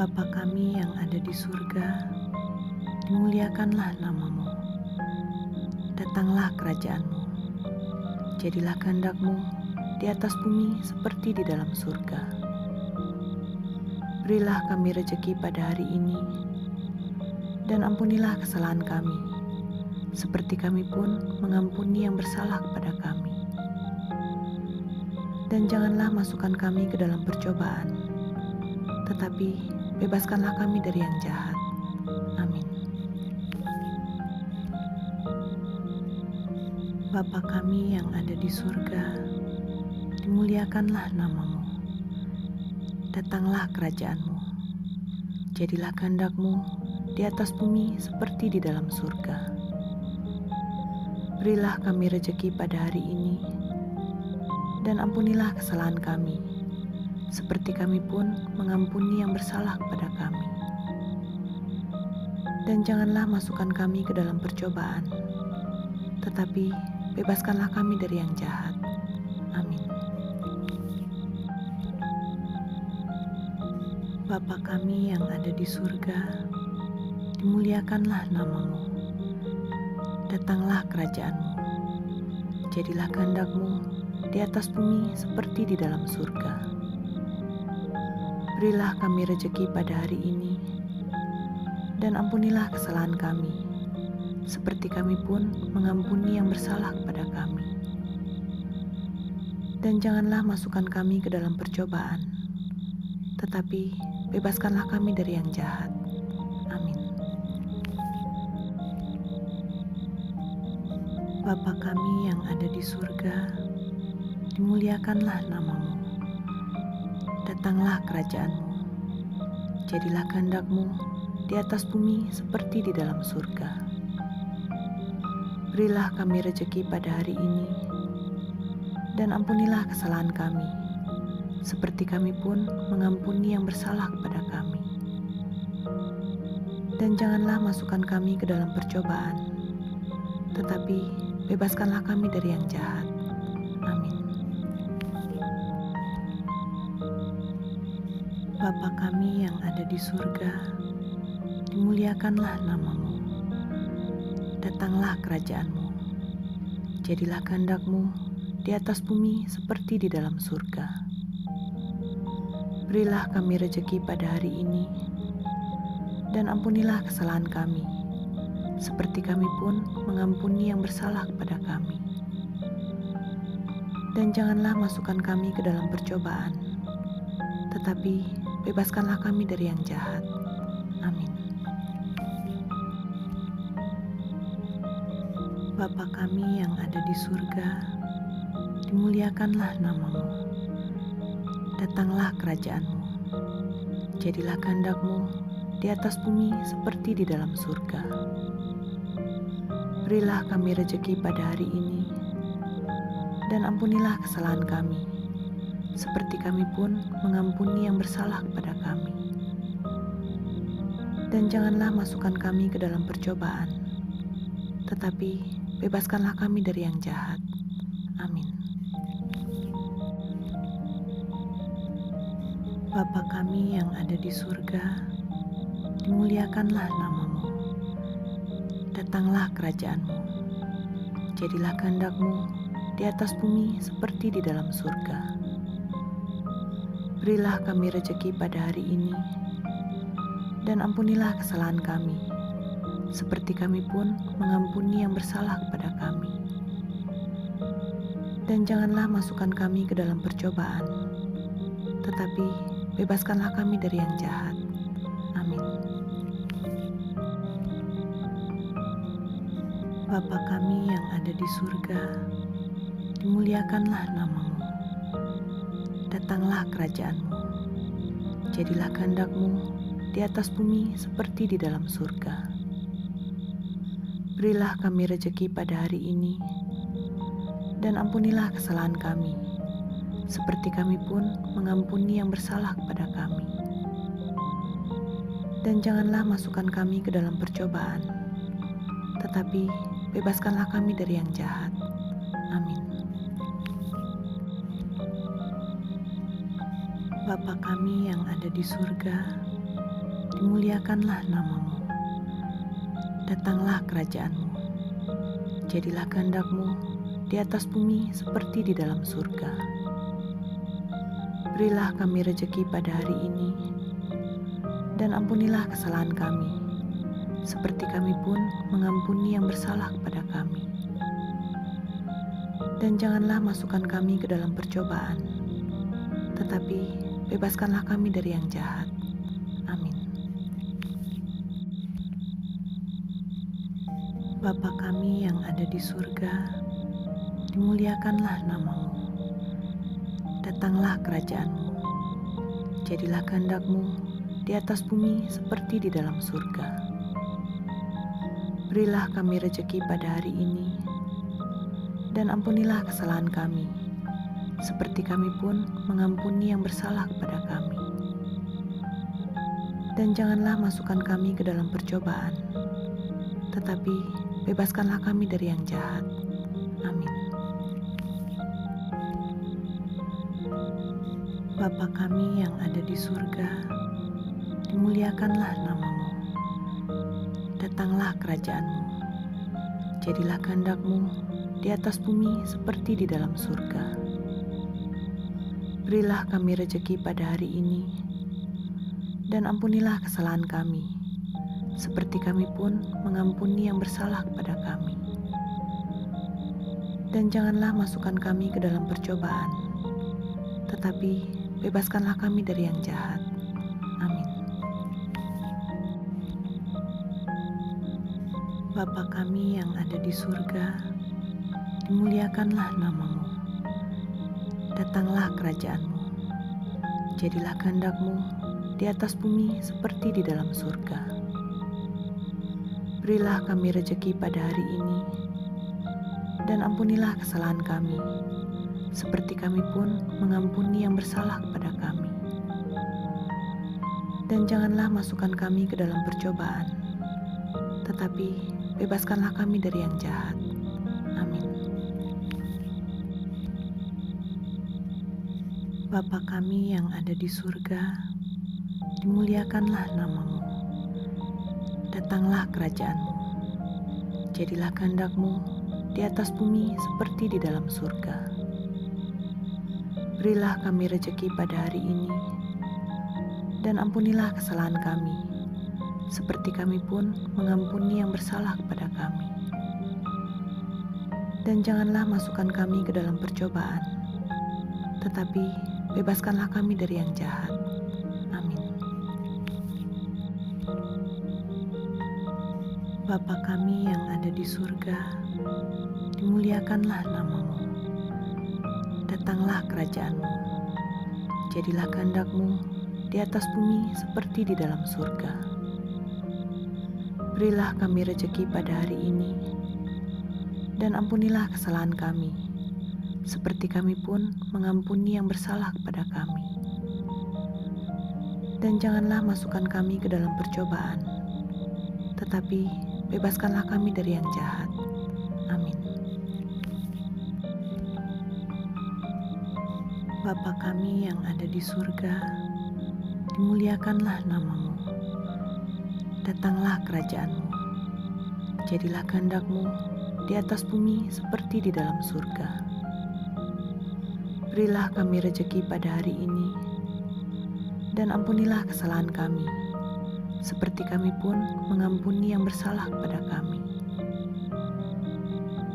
Bapa kami yang ada di surga, dimuliakanlah namamu. Datanglah kerajaan-Mu. Jadilah kehendak-Mu di atas bumi seperti di dalam surga. Berilah kami rejeki pada hari ini, dan ampunilah kesalahan kami, seperti kami pun mengampuni yang bersalah kepada kami. Dan janganlah masukkan kami ke dalam percobaan, tetapi bebaskanlah kami dari yang jahat. Amin. Bapa kami yang ada di surga, dimuliakanlah namamu. Datanglah kerajaan-Mu. Jadilah kehendak-Mu di atas bumi seperti di dalam surga. Berilah kami rejeki pada hari ini, dan ampunilah kesalahan kami, seperti kami pun mengampuni yang bersalah kepada kami. Dan janganlah masukkan kami ke dalam percobaan, tetapi bebaskanlah kami dari yang jahat. Amin. Bapa kami yang ada di surga, dimuliakanlah namamu. Datanglah kerajaan-Mu. Jadilah kehendak-Mu di atas bumi seperti di dalam surga. Berilah kami rejeki pada hari ini, dan ampunilah kesalahan kami, seperti kami pun mengampuni yang bersalah kepada kami. Dan janganlah masukkan kami ke dalam percobaan, tetapi bebaskanlah kami dari yang jahat. Amin. Bapa kami yang ada di surga, dimuliakanlah namamu. Datanglah kerajaan-Mu. Jadilah kehendak-Mu di atas bumi seperti di dalam surga. Berilah kami rejeki pada hari ini, dan ampunilah kesalahan kami, seperti kami pun mengampuni yang bersalah kepada kami. Dan janganlah masukkan kami ke dalam percobaan, tetapi bebaskanlah kami dari yang jahat. Amin. Bapa kami yang ada di surga, dimuliakanlah namamu. Datanglah kerajaan-Mu. Jadilah kehendak-Mu di atas bumi seperti di dalam surga. Berilah kami rejeki pada hari ini, dan ampunilah kesalahan kami, seperti kami pun mengampuni yang bersalah kepada kami. Dan janganlah masukkan kami ke dalam percobaan, tetapi bebaskanlah kami dari yang jahat. Amin. Bapa kami yang ada di surga, dimuliakanlah namamu. Datanglah kerajaan-Mu. Jadilah kehendak-Mu di atas bumi seperti di dalam surga. Berilah kami rejeki pada hari ini, dan ampunilah kesalahan kami, seperti kami pun mengampuni yang bersalah kepada kami. Dan janganlah masukkan kami ke dalam percobaan, tetapi bebaskanlah kami dari yang jahat. Amin. Bapa kami yang ada di surga, dimuliakanlah namamu. Datanglah kerajaan-Mu. Jadilah kehendak-Mu di atas bumi seperti di dalam surga. Berilah kami rejeki pada hari ini, dan ampunilah kesalahan kami, seperti kami pun mengampuni yang bersalah kepada kami. Dan janganlah masukkan kami ke dalam percobaan, tetapi bebaskanlah kami dari yang jahat. Amin. Bapa kami yang ada di surga, dimuliakanlah namamu. Datanglah kerajaan-Mu. Jadilah kehendak-Mu di atas bumi seperti di dalam surga. Berilah kami rejeki pada hari ini, dan ampunilah kesalahan kami, seperti kami pun mengampuni yang bersalah kepada kami. Dan janganlah masukkan kami ke dalam percobaan, tetapi bebaskanlah kami dari yang jahat. Amin. Bapa kami yang ada di surga, dimuliakanlah namamu. Datanglah kerajaanmu, jadilah kehendak-Mu di atas bumi seperti di dalam surga. Berilah kami rejeki pada hari ini, dan ampunilah kesalahan kami, seperti kami pun mengampuni yang bersalah kepada kami. Dan janganlah masukkan kami ke dalam percobaan, tetapi bebaskanlah kami dari yang jahat. Amin. Bapa kami yang ada di surga, dimuliakanlah namamu. Datanglah kerajaanmu, jadilah kehendak-Mu di atas bumi seperti di dalam surga. Berilah kami rejeki pada hari ini, dan ampunilah kesalahan kami, seperti kami pun mengampuni yang bersalah kepada kami. Dan janganlah masukkan kami ke dalam percobaan, tetapi bebaskanlah kami dari yang jahat. Amin. Bapa kami yang ada di surga, dimuliakanlah namamu. Datanglah kerajaanmu, jadilah kehendak-Mu di atas bumi seperti di dalam surga. Berilah kami rejeki pada hari ini, dan ampunilah kesalahan kami, seperti kami pun mengampuni yang bersalah kepada kami. Dan janganlah masukkan kami ke dalam percobaan, tetapi bebaskanlah kami dari yang jahat. Amin. Bapa kami yang ada di surga, dimuliakanlah namamu. Datanglah kerajaanmu, jadilah kehendak-Mu di atas bumi seperti di dalam surga. Berilah kami rejeki pada hari ini, dan ampunilah kesalahan kami, seperti kami pun mengampuni yang bersalah kepada kami. Dan janganlah masukkan kami ke dalam percobaan, tetapi bebaskanlah kami dari yang jahat. Amin. Bapa kami yang ada di surga, dimuliakanlah namamu. Datanglah kerajaanmu, jadilah kehendak-Mu di atas bumi seperti di dalam surga. Berilah kami rejeki pada hari ini, dan ampunilah kesalahan kami, seperti kami pun mengampuni yang bersalah kepada kami. Dan janganlah masukkan kami ke dalam percobaan, tetapi bebaskanlah kami dari yang jahat. Amin. Bapa kami yang ada di surga, dimuliakanlah namamu. Datanglah kerajaanmu, jadilah kehendak-Mu di atas bumi seperti di dalam surga. Berilah kami rejeki pada hari ini, dan ampunilah kesalahan kami, seperti kami pun mengampuni yang bersalah kepada kami. Dan janganlah masukkan kami ke dalam percobaan, tetapi bebaskanlah kami dari yang jahat. Amin. Bapa kami yang ada di surga, dimuliakanlah namamu. Datanglah kerajaanmu, jadilah kehendak-Mu di atas bumi seperti di dalam surga. Berilah kami rejeki pada hari ini, dan ampunilah kesalahan kami, seperti kami pun mengampuni yang bersalah kepada kami.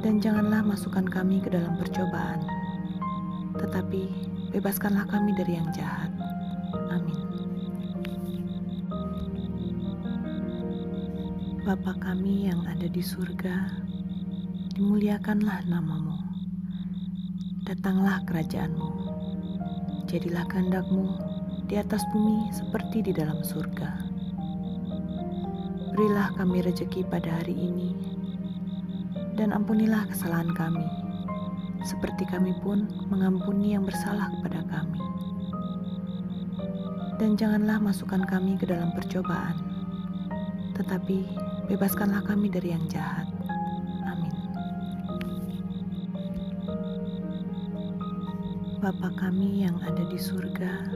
Dan janganlah masukkan kami ke dalam percobaan, tetapi bebaskanlah kami dari yang jahat. Amin. Bapa kami yang ada di surga, dimuliakanlah namamu. Datanglah kerajaanmu, jadilah kehendak-Mu di atas bumi seperti di dalam surga. Berilah kami rejeki pada hari ini, dan ampunilah kesalahan kami, seperti kami pun mengampuni yang bersalah kepada kami. Dan janganlah masukkan kami ke dalam percobaan, tetapi bebaskanlah kami dari yang jahat. Amin. Bapa kami yang ada di surga,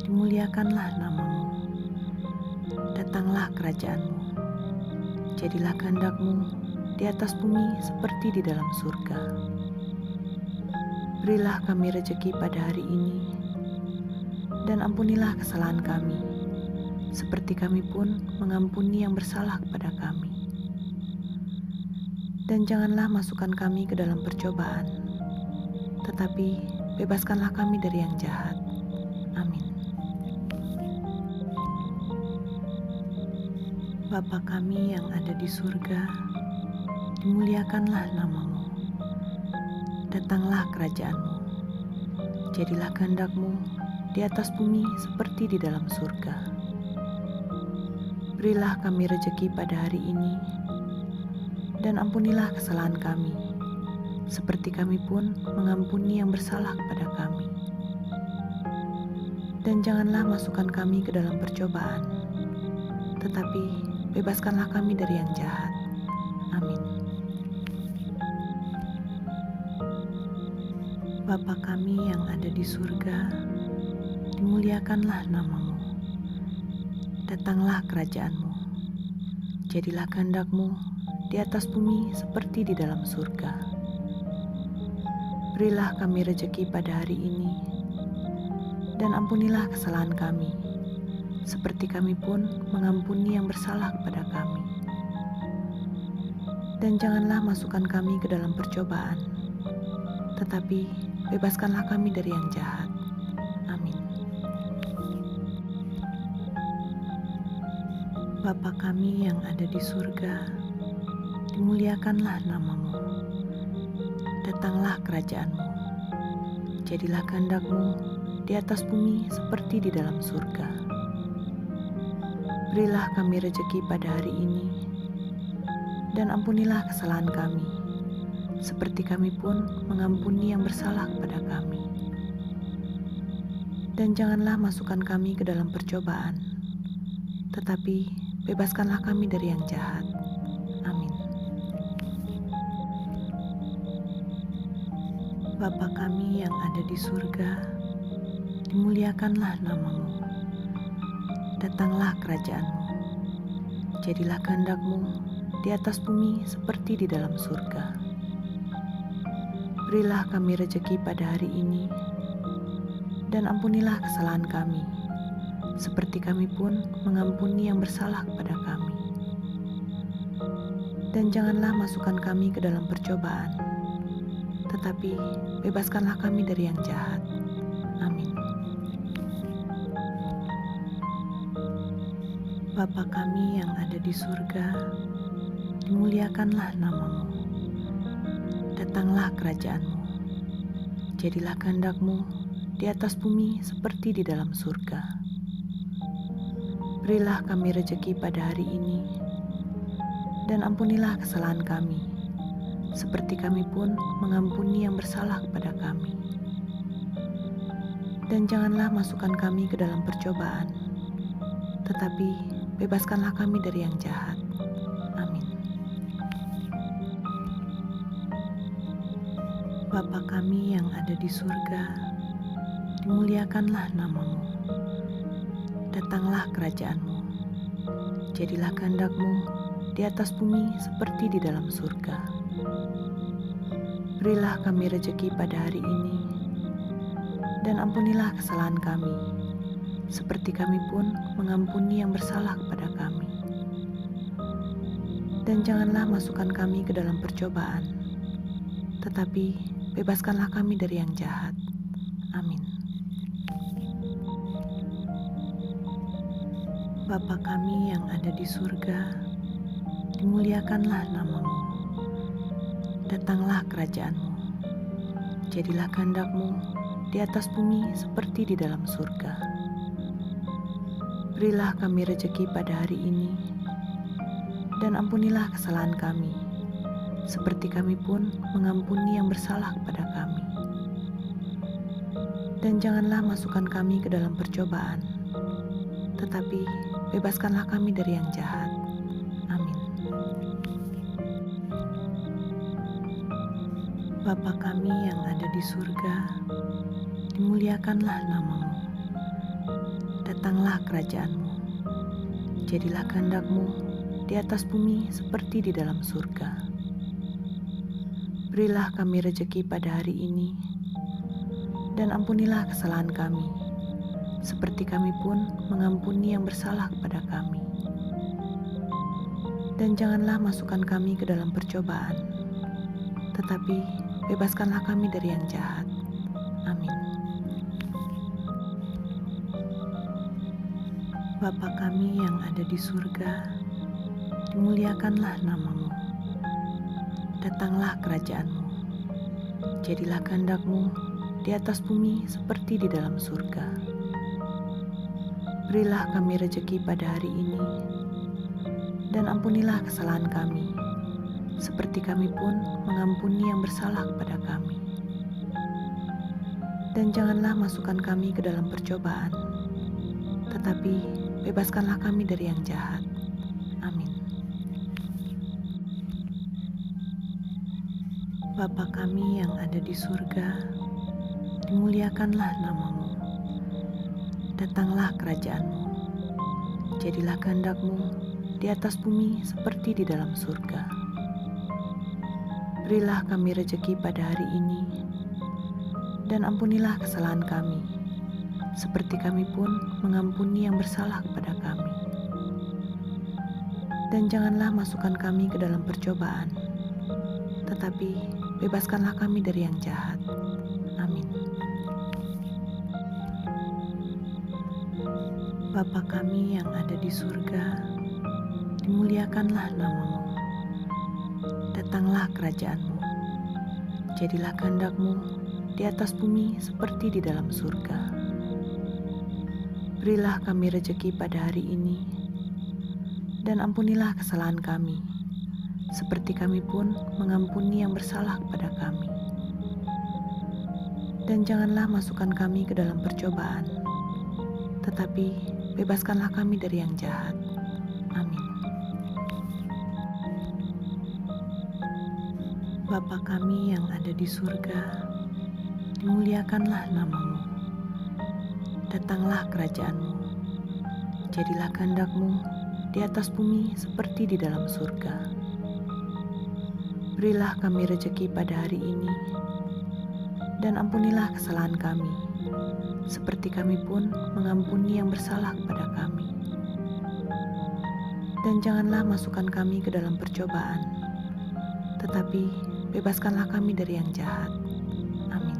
dimuliakanlah namamu. Datanglah kerajaanmu, jadilah kehendak-Mu di atas bumi seperti di dalam surga. Berilah kami rejeki pada hari ini, dan ampunilah kesalahan kami, seperti kami pun mengampuni yang bersalah kepada kami. Dan janganlah masukkan kami ke dalam percobaan, tetapi bebaskanlah kami dari yang jahat. Amin. Bapa kami yang ada di surga, dimuliakanlah nama-Mu. Datanglah kerajaan-Mu. Jadilah kehendak-Mu di atas bumi seperti di dalam surga. Berilah kami rejeki pada hari ini, dan ampunilah kesalahan kami, seperti kami pun mengampuni yang bersalah kepada kami. Dan janganlah masukkan kami ke dalam percobaan, tetapi bebaskanlah kami dari yang jahat. Amin. Bapa kami yang ada di surga, dimuliakanlah nama-Mu. Datanglah kerajaan-Mu. Jadilah kehendak-Mu di atas bumi seperti di dalam surga. Berilah kami rejeki pada hari ini, dan ampunilah kesalahan kami, seperti kami pun mengampuni yang bersalah kepada kami. Dan janganlah masukkan kami ke dalam percobaan, tetapi bebaskanlah kami dari yang jahat. Amin. Bapa kami yang ada di surga, dimuliakanlah nama-Mu. Datanglah kerajaan-Mu. Jadilah kehendak-Mu di atas bumi seperti di dalam surga. Berilah kami rejeki pada hari ini, dan ampunilah kesalahan kami, seperti kami pun mengampuni yang bersalah kepada kami. Dan janganlah masukkan kami ke dalam percobaan, tetapi bebaskanlah kami dari yang jahat. Amin. Bapa kami yang ada di surga, dimuliakanlah nama-Mu. Datanglah kerajaan-Mu. Jadilah kehendak-Mu di atas bumi seperti di dalam surga. Berilah kami rejeki pada hari ini, dan ampunilah kesalahan kami, seperti kami pun mengampuni yang bersalah kepada kami. Dan janganlah masukkan kami ke dalam percobaan, tetapi bebaskanlah kami dari yang jahat. Amin. Bapa kami yang ada di surga, dimuliakanlah nama-Mu. Datanglah kerajaan-Mu. Jadilah kehendak-Mu di atas bumi seperti di dalam surga. Berilah kami rejeki pada hari ini, dan ampunilah kesalahan kami, seperti kami pun mengampuni yang bersalah kepada kami. Dan janganlah masukkan kami ke dalam percobaan, tetapi bebaskanlah kami dari yang jahat. Amin. Bapa kami yang ada di surga, dimuliakanlah nama-Mu. Datanglah kerajaan-Mu. Jadilah kehendak-Mu di atas bumi seperti di dalam surga. Berilah kami rejeki pada hari ini, dan ampunilah kesalahan kami, seperti kami pun mengampuni yang bersalah kepada kami. Dan janganlah masukkan kami ke dalam percobaan, tetapi bebaskanlah kami dari yang jahat. Amin. Bapa kami yang ada di surga, dimuliakanlah nama-Mu. Datanglah kerajaan-Mu. Jadilah kehendak-Mu di atas bumi seperti di dalam surga. Berilah kami rejeki pada hari ini, dan ampunilah kesalahan kami, seperti kami pun mengampuni yang bersalah kepada kami. Dan janganlah masukkan kami ke dalam percobaan, tetapi bebaskanlah kami dari yang jahat. Amin. Bapa kami yang ada di surga, dimuliakanlah nama-Mu. Datanglah kerajaan-Mu. jadilah kehendak-Mu di atas bumi seperti di dalam surga. Berilah kami rejeki pada hari ini, dan ampunilah kesalahan kami, seperti kami pun mengampuni yang bersalah kepada kami. Dan janganlah masukkan kami ke dalam percobaan, tetapi bebaskanlah kami dari yang jahat. Amin. Bapa kami yang ada di surga, dimuliakanlah nama-Mu. Datanglah kerajaan-Mu. Jadilah kehendak-Mu di atas bumi seperti di dalam surga. Berilah kami rejeki pada hari ini, dan ampunilah kesalahan kami, seperti kami pun mengampuni yang bersalah kepada kami. Dan janganlah masukkan kami ke dalam percobaan, tetapi bebaskanlah kami dari yang jahat. Amin. Bapa kami yang ada di surga, dimuliakanlah nama-Mu. Datanglah kerajaan-Mu. Jadilah kehendak-Mu di atas bumi seperti di dalam surga. Berilah kami rejeki pada hari ini, dan ampunilah kesalahan kami, seperti kami pun mengampuni yang bersalah kepada kami. Dan janganlah masukkan kami ke dalam percobaan, tetapi bebaskanlah kami dari yang jahat. Amin. Bapa kami yang ada di surga, dimuliakanlah nama-Mu. Datanglah kerajaan-Mu. Jadilah kehendak-Mu di atas bumi seperti di dalam surga. Berilah kami rejeki pada hari ini, dan ampunilah kesalahan kami, seperti kami pun mengampuni yang bersalah kepada kami. Dan janganlah masukkan kami ke dalam percobaan, tetapi bebaskanlah kami dari yang jahat. Amin. Bapa kami yang ada di surga, dimuliakanlah nama-Mu. Datanglah kerajaan-Mu. Jadilah kehendak-Mu di atas bumi seperti di dalam surga. Berilah kami rejeki pada hari ini, dan ampunilah kesalahan kami, seperti kami pun mengampuni yang bersalah kepada kami. Dan janganlah masukkan kami ke dalam percobaan, tetapi bebaskanlah kami dari yang jahat. Amin.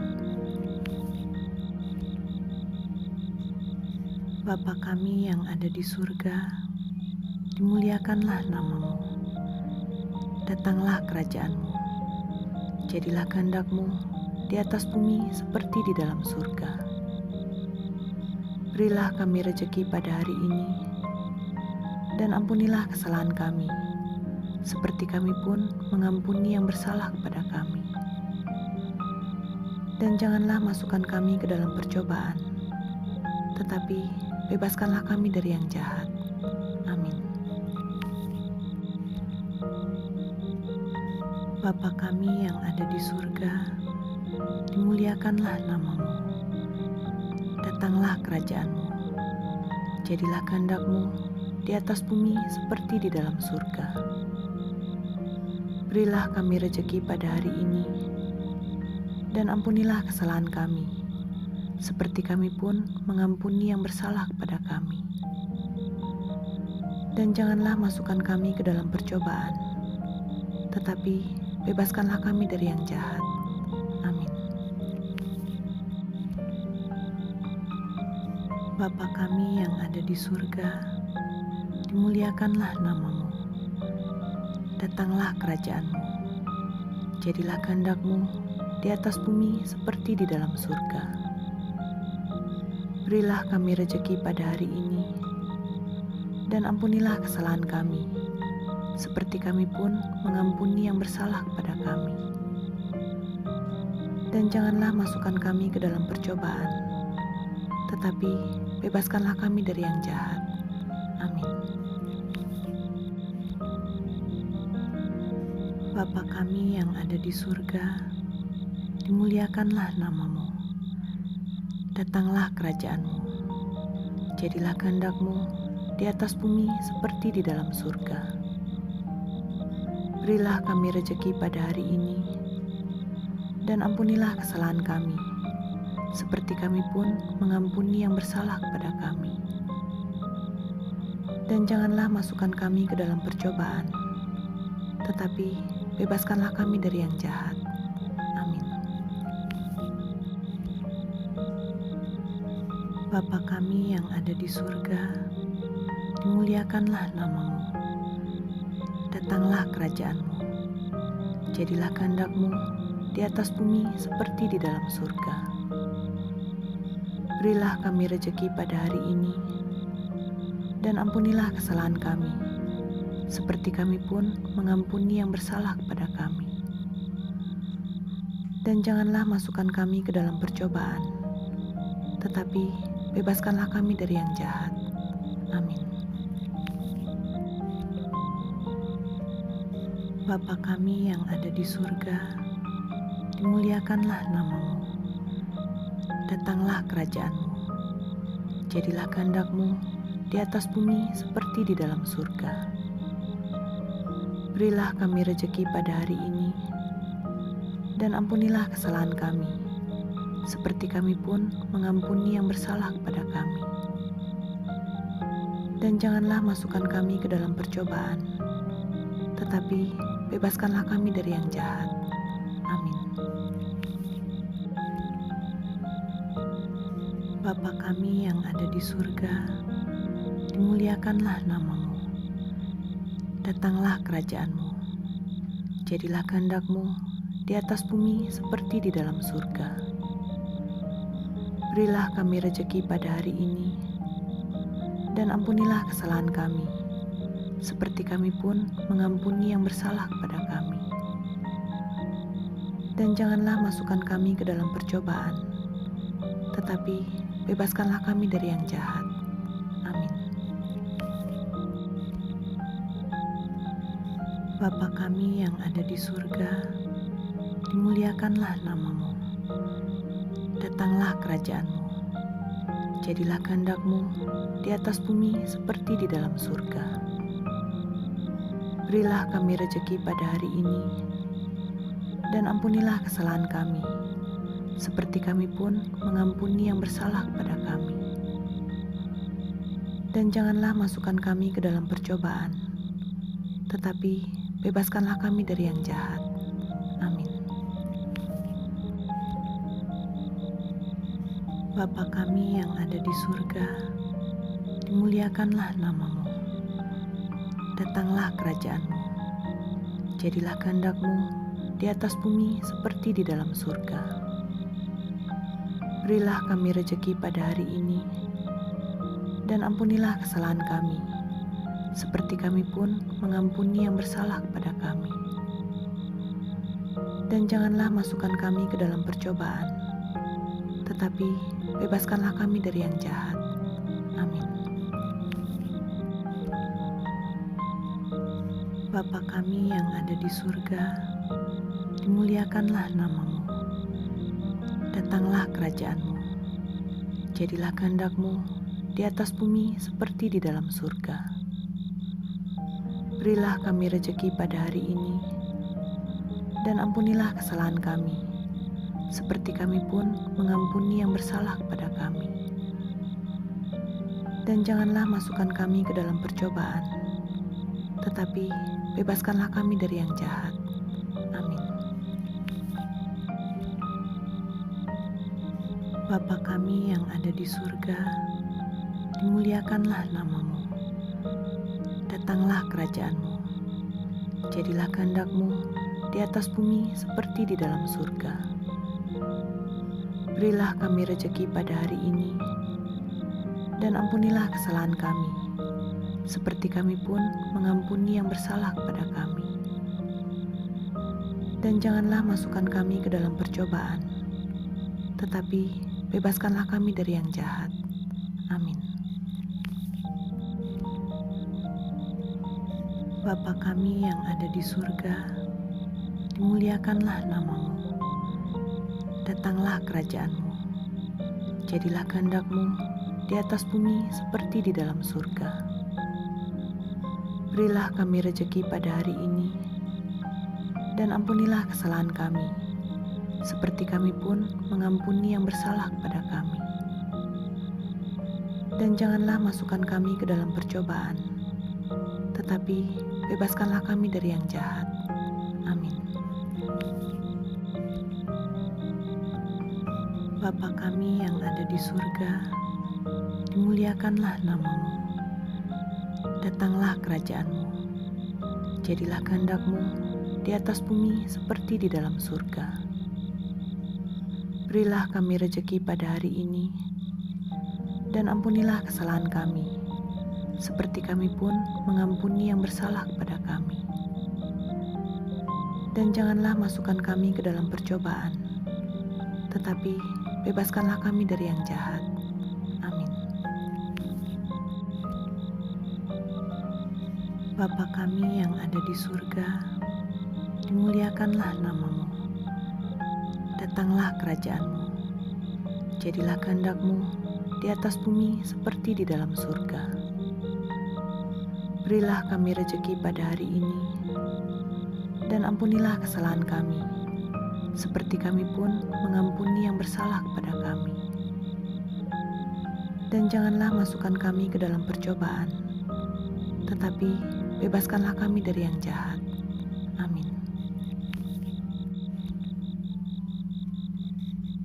Bapa kami yang ada di surga, dimuliakanlah nama-Mu. Datanglah kerajaan-Mu. Jadilah kehendak-Mu di atas bumi seperti di dalam surga. Berilah kami rejeki pada hari ini, dan ampunilah kesalahan kami, seperti kami pun mengampuni yang bersalah kepada kami. Dan janganlah masukkan kami ke dalam percobaan, tetapi bebaskanlah kami dari yang jahat. Amin. Bapa kami yang ada di surga, dimuliakanlah nama-Mu. Datanglah kerajaan-Mu. Jadilah kehendak-Mu di atas bumi seperti di dalam surga. Berilah kami rejeki pada hari ini, dan ampunilah kesalahan kami, seperti kami pun mengampuni yang bersalah kepada kami. Dan janganlah masukkan kami ke dalam percobaan, tetapi bebaskanlah kami dari yang jahat. Amin. Bapa kami yang ada di surga, dimuliakanlah nama-Mu. Datanglah kerajaan-Mu. Jadilah kehendak-Mu di atas bumi seperti di dalam surga. Berilah kami rejeki pada hari ini, dan ampunilah kesalahan kami, seperti kami pun mengampuni yang bersalah kepada kami. Dan janganlah masukkan kami ke dalam percobaan, tetapi bebaskanlah kami dari yang jahat. Amin. Bapa kami yang ada di surga, dimuliakanlah nama-Mu. Datanglah kerajaan-Mu. Jadilah kehendak-Mu di atas bumi seperti di dalam surga. Berilah kami rejeki pada hari ini, dan ampunilah kesalahan kami, seperti kami pun mengampuni yang bersalah kepada kami. Dan janganlah masukkan kami ke dalam percobaan, tetapi bebaskanlah kami dari yang jahat. Amin. Bapa kami yang ada di surga, dimuliakanlah nama-Mu. Datanglah kerajaan-Mu. Jadilah kehendak-Mu di atas bumi seperti di dalam surga. Berilah kami rejeki pada hari ini, dan ampunilah kesalahan kami, seperti kami pun mengampuni yang bersalah kepada kami. Dan janganlah masukkan kami ke dalam percobaan, tetapi bebaskanlah kami dari yang jahat. Amin. Bapa kami yang ada di surga, dimuliakanlah nama-Mu. Datanglah kerajaan-Mu. Jadilah kehendak-Mu di atas bumi seperti di dalam surga. Berilah kami rejeki pada hari ini, dan ampunilah kesalahan kami, seperti kami pun mengampuni yang bersalah kepada kami. Dan janganlah masukkan kami ke dalam percobaan, tetapi bebaskanlah kami dari yang jahat. Amin. Bapa kami yang ada di surga, dimuliakanlah nama-Mu. Datanglah kerajaan-Mu. Jadilah kehendak-Mu di atas bumi seperti di dalam surga. Berilah kami rejeki pada hari ini, dan ampunilah kesalahan kami, seperti kami pun mengampuni yang bersalah kepada kami. Dan janganlah masukkan kami ke dalam percobaan, tetapi bebaskanlah kami dari yang jahat. Amin. Bapa kami yang ada di surga, dimuliakanlah nama-Mu. Datanglah kerajaan-Mu. Jadilah kehendak-Mu di atas bumi seperti di dalam surga. Berilah kami rejeki pada hari ini, dan ampunilah kesalahan kami, seperti kami pun mengampuni yang bersalah kepada kami. Dan janganlah masukkan kami ke dalam percobaan, tetapi bebaskanlah kami dari yang jahat. Amin. Bapa kami yang ada di surga, dimuliakanlah nama-Mu. Datanglah kerajaan-Mu. Jadilah kehendak-Mu di atas bumi seperti di dalam surga. Berilah kami rejeki pada hari ini, dan ampunilah kesalahan kami, seperti kami pun mengampuni yang bersalah kepada kami. Dan janganlah masukkan kami ke dalam percobaan, tetapi bebaskanlah kami dari yang jahat. Amin. Bapa kami yang ada di surga, dimuliakanlah nama-Mu. Datanglah kerajaan-Mu. Jadilah kehendak-Mu di atas bumi seperti di dalam surga. Berilah kami rejeki pada hari ini, dan ampunilah kesalahan kami, seperti kami pun mengampuni yang bersalah kepada kami. Dan janganlah masukkan kami ke dalam percobaan, tetapi bebaskanlah kami dari yang jahat. Amin. Bapa kami yang ada di surga, dimuliakanlah nama-Mu. Datanglah kerajaan-Mu. Jadilah kehendak-Mu di atas bumi seperti di dalam surga. Berilah kami rejeki pada hari ini, dan ampunilah kesalahan kami, seperti kami pun mengampuni yang bersalah kepada kami. Dan janganlah masukkan kami ke dalam percobaan, tetapi bebaskanlah kami dari yang jahat. Amin. Bapa kami yang ada di surga, dimuliakanlah nama-Mu. Datanglah kerajaan-Mu. Jadilah kehendak-Mu di atas bumi seperti di dalam surga. Berilah kami rejeki pada hari ini, dan ampunilah kesalahan kami, seperti kami pun mengampuni yang bersalah kepada kami. Dan janganlah masukkan kami ke dalam percobaan, tetapi bebaskanlah kami dari yang jahat. Amin. Bapa kami yang ada di surga, dimuliakanlah nama-Mu. Datanglah kerajaan-Mu, jadilah kehendak-Mu di atas bumi seperti di dalam surga. Berilah kami rejeki pada hari ini, dan ampunilah kesalahan kami, seperti kami pun mengampuni yang bersalah kepada kami. Dan janganlah masukkan kami ke dalam percobaan, tetapi bebaskanlah kami dari yang jahat. Amin. Bapa kami yang ada di surga, dimuliakanlah nama-Mu. Datanglah kerajaan-Mu, jadilah kehendak-Mu di atas bumi seperti di dalam surga. Berilah kami rejeki pada hari ini, dan ampunilah kesalahan kami, seperti kami pun mengampuni yang bersalah kepada kami. Dan janganlah masukkan kami ke dalam percobaan, tetapi bebaskanlah kami dari yang jahat. Amin.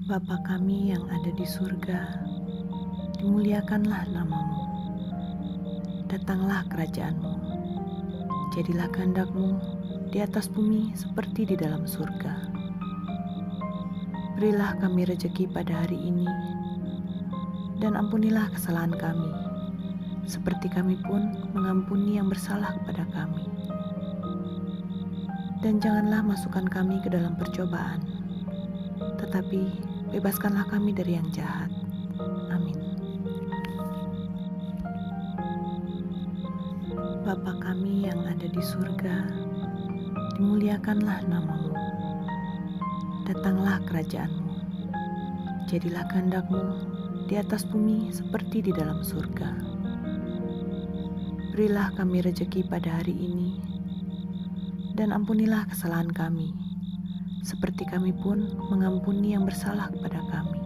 Bapa kami yang ada di surga, dimuliakanlah nama-Mu. Datanglah kerajaan-Mu, jadilah kehendak-Mu di atas bumi seperti di dalam surga. Berilah kami rejeki pada hari ini, dan ampunilah kesalahan kami, seperti kami pun mengampuni yang bersalah kepada kami. Dan janganlah masukkan kami ke dalam percobaan, tetapi bebaskanlah kami dari yang jahat. Amin. Bapa kami yang ada di surga, dimuliakanlah nama-Mu. Datanglah kerajaan-Mu, jadilah kehendak-Mu di atas bumi seperti di dalam surga. Berilah kami rejeki pada hari ini, dan ampunilah kesalahan kami, seperti kami pun mengampuni yang bersalah kepada kami.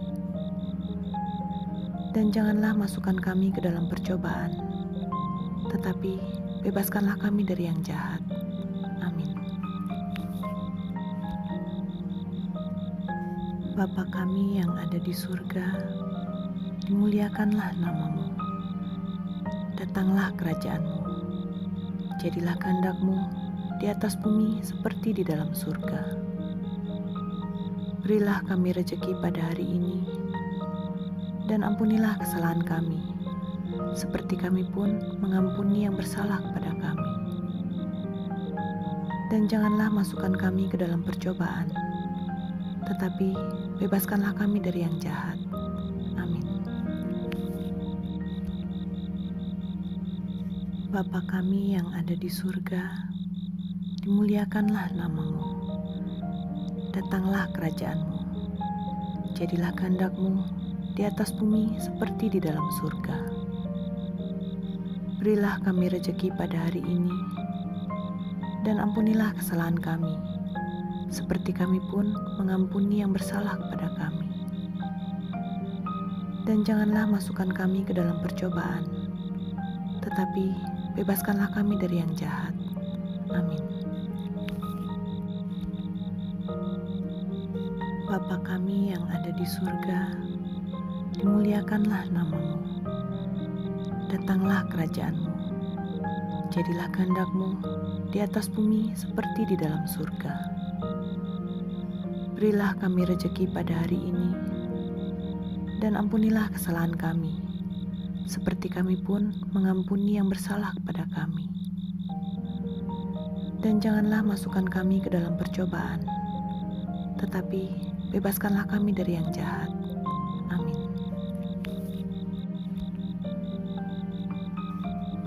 Dan janganlah masukkan kami ke dalam percobaan, tetapi bebaskanlah kami dari yang jahat. Amin. Bapa kami yang ada di surga, dimuliakanlah nama-Mu. Datanglah kerajaan-Mu, jadilah kehendak-Mu di atas bumi seperti di dalam surga. Berilah kami rejeki pada hari ini, dan ampunilah kesalahan kami, seperti kami pun mengampuni yang bersalah kepada kami. Dan janganlah masukkan kami ke dalam percobaan, tetapi bebaskanlah kami dari yang jahat. Amin. Bapa kami yang ada di surga, dimuliakanlah nama-Mu. Datanglah kerajaan-Mu, jadilah kehendak-Mu di atas bumi seperti di dalam surga. Berilah kami rejeki pada hari ini, dan ampunilah kesalahan kami, seperti kami pun mengampuni yang bersalah kepada kami. Dan janganlah masukkan kami ke dalam percobaan, tetapi bebaskanlah kami dari yang jahat. Amin. Bapa kami yang ada di surga, dimuliakanlah nama-Mu. Datanglah kerajaan-Mu, jadilah kehendak-Mu di atas bumi seperti di dalam surga. Berilah kami rejeki pada hari ini, dan ampunilah kesalahan kami, seperti kami pun mengampuni yang bersalah kepada kami. Dan janganlah masukkan kami ke dalam percobaan, tetapi bebaskanlah kami dari yang jahat. Amin.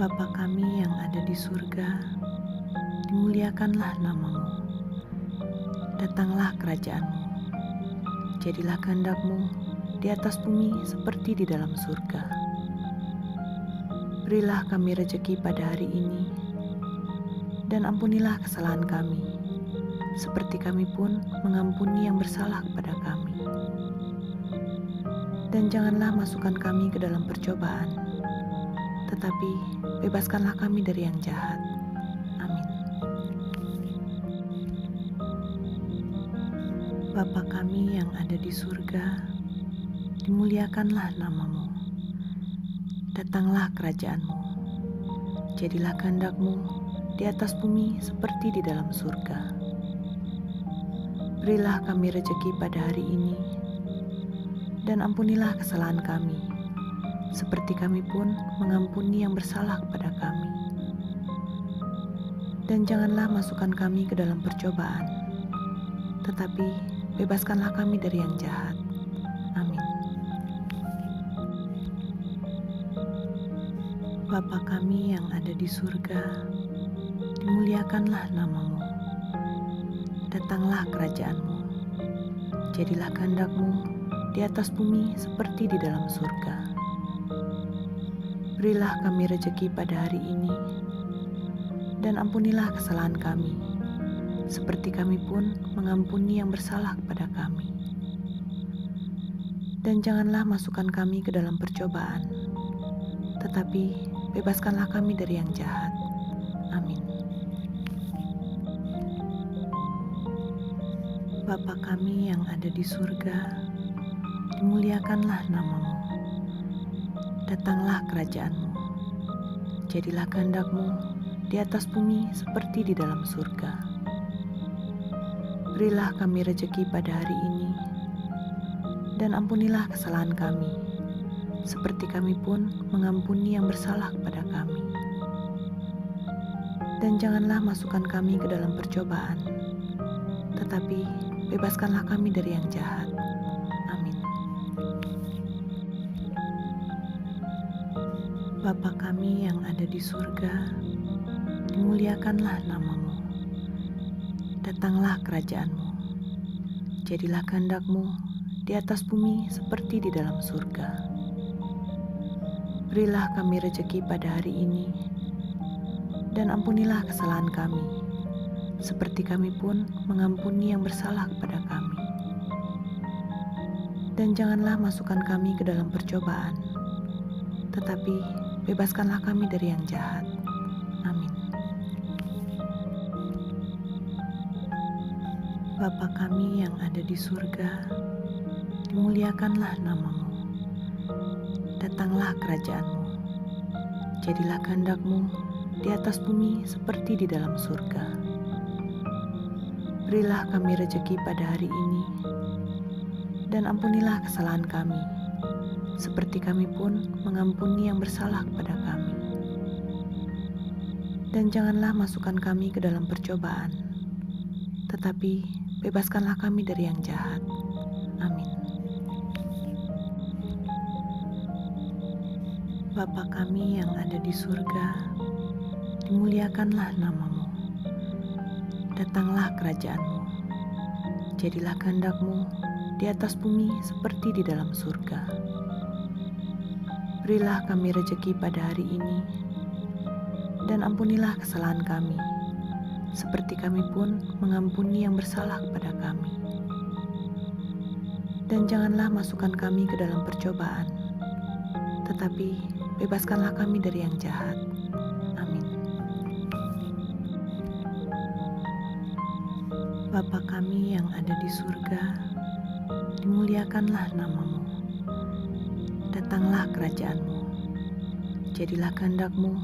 Bapa kami yang ada di surga, dimuliakanlah nama-Mu. Datanglah kerajaan-Mu, jadilah kehendak-Mu di atas bumi seperti di dalam surga. Berilah kami rejeki pada hari ini, dan ampunilah kesalahan kami, seperti kami pun mengampuni yang bersalah kepada kami. Dan janganlah masukkan kami ke dalam percobaan, tetapi bebaskanlah kami dari yang jahat. Amin. Bapa kami yang ada di surga, dimuliakanlah nama-Mu. Datanglah kerajaan-Mu. Jadilah kehendak-Mu di atas bumi seperti di dalam surga. Berilah kami rejeki pada hari ini, dan ampunilah kesalahan kami, seperti kami pun mengampuni yang bersalah kepada kami. Dan janganlah masukkan kami ke dalam percobaan, tetapi bebaskanlah kami dari yang jahat. Amin. Bapa kami yang ada di surga, dimuliakanlah nama-Mu. Datanglah kerajaan-Mu. Jadilah kehendak-Mu di atas bumi seperti di dalam surga. Berilah kami rejeki pada hari ini, dan ampunilah kesalahan kami, seperti kami pun mengampuni yang bersalah kepada kami. Dan janganlah masukkan kami ke dalam percobaan, tetapi bebaskanlah kami dari yang jahat. Amin. Bapa kami yang ada di surga, dimuliakanlah nama-Mu. Datanglah kerajaan-Mu. Jadilah kehendak-Mu di atas bumi seperti di dalam surga. Berilah kami rejeki pada hari ini, dan ampunilah kesalahan kami, seperti kami pun mengampuni yang bersalah kepada kami. Dan janganlah masukkan kami ke dalam percobaan, tetapi bebaskanlah kami dari yang jahat. Amin. Bapa kami yang ada di surga, dimuliakanlah nama-Mu. Datanglah kerajaan-Mu. Jadilah kehendak-Mu di atas bumi seperti di dalam surga. Berilah kami rejeki pada hari ini, dan ampunilah kesalahan kami, seperti kami pun mengampuni yang bersalah kepada kami. Dan janganlah masukkan kami ke dalam percobaan, tetapi bebaskanlah kami dari yang jahat. Amin. Bapa kami yang ada di surga, dimuliakanlah nama-Mu. Datanglah kerajaan-Mu. Jadilah kehendak-Mu di atas bumi seperti di dalam surga. Berilah kami rejeki pada hari ini, dan ampunilah kesalahan kami, seperti kami pun mengampuni yang bersalah kepada kami. Dan janganlah masukkan kami ke dalam percobaan, tetapi bebaskanlah kami dari yang jahat. Amin. Bapa kami yang ada di surga, dimuliakanlah nama-Mu. Datanglah kerajaan-Mu. Jadilah kehendak-Mu di atas bumi seperti di dalam surga. Berilah kami rejeki pada hari ini, dan ampunilah kesalahan kami, seperti kami pun mengampuni yang bersalah kepada kami. Dan janganlah masukkan kami ke dalam percobaan, tetapi bebaskanlah kami dari yang jahat. Amin. Bapa kami yang ada di surga, dimuliakanlah nama-Mu. Datanglah kerajaan-Mu. Jadilah kehendak-Mu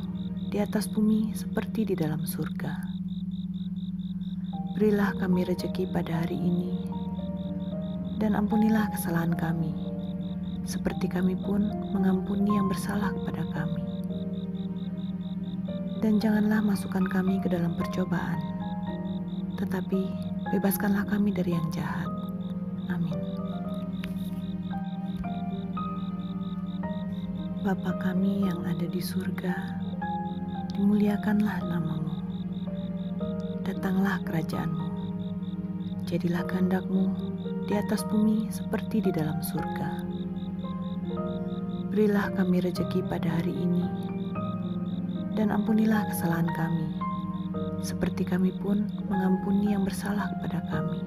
di atas bumi seperti di dalam surga. Berilah kami rejeki pada hari ini, dan ampunilah kesalahan kami, seperti kami pun mengampuni yang bersalah kepada kami. Dan janganlah masukkan kami ke dalam percobaan, tetapi bebaskanlah kami dari yang jahat. Amin. Bapa kami yang ada di surga, dimuliakanlah nama-Mu. Datanglah kerajaan-Mu. Jadilah kehendak-Mu di atas bumi seperti di dalam surga. Berilah kami rejeki pada hari ini, dan ampunilah kesalahan kami, seperti kami pun mengampuni yang bersalah kepada kami.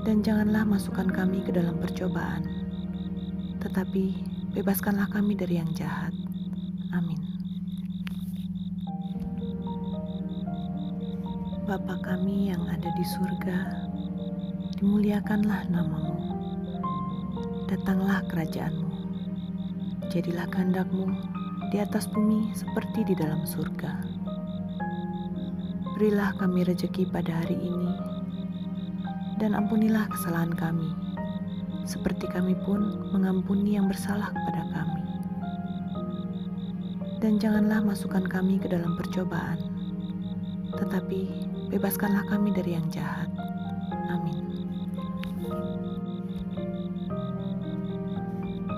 Dan janganlah masukkan kami ke dalam percobaan, tetapi bebaskanlah kami dari yang jahat. Amin. Bapa kami yang ada di surga, dimuliakanlah namamu. Datanglah kerajaanmu. Jadilah kehendak-Mu di atas bumi seperti di dalam surga. Berilah kami rejeki pada hari ini, dan ampunilah kesalahan kami, seperti kami pun mengampuni yang bersalah kepada kami. Dan janganlah masukkan kami ke dalam percobaan, tetapi bebaskanlah kami dari yang jahat. Amin.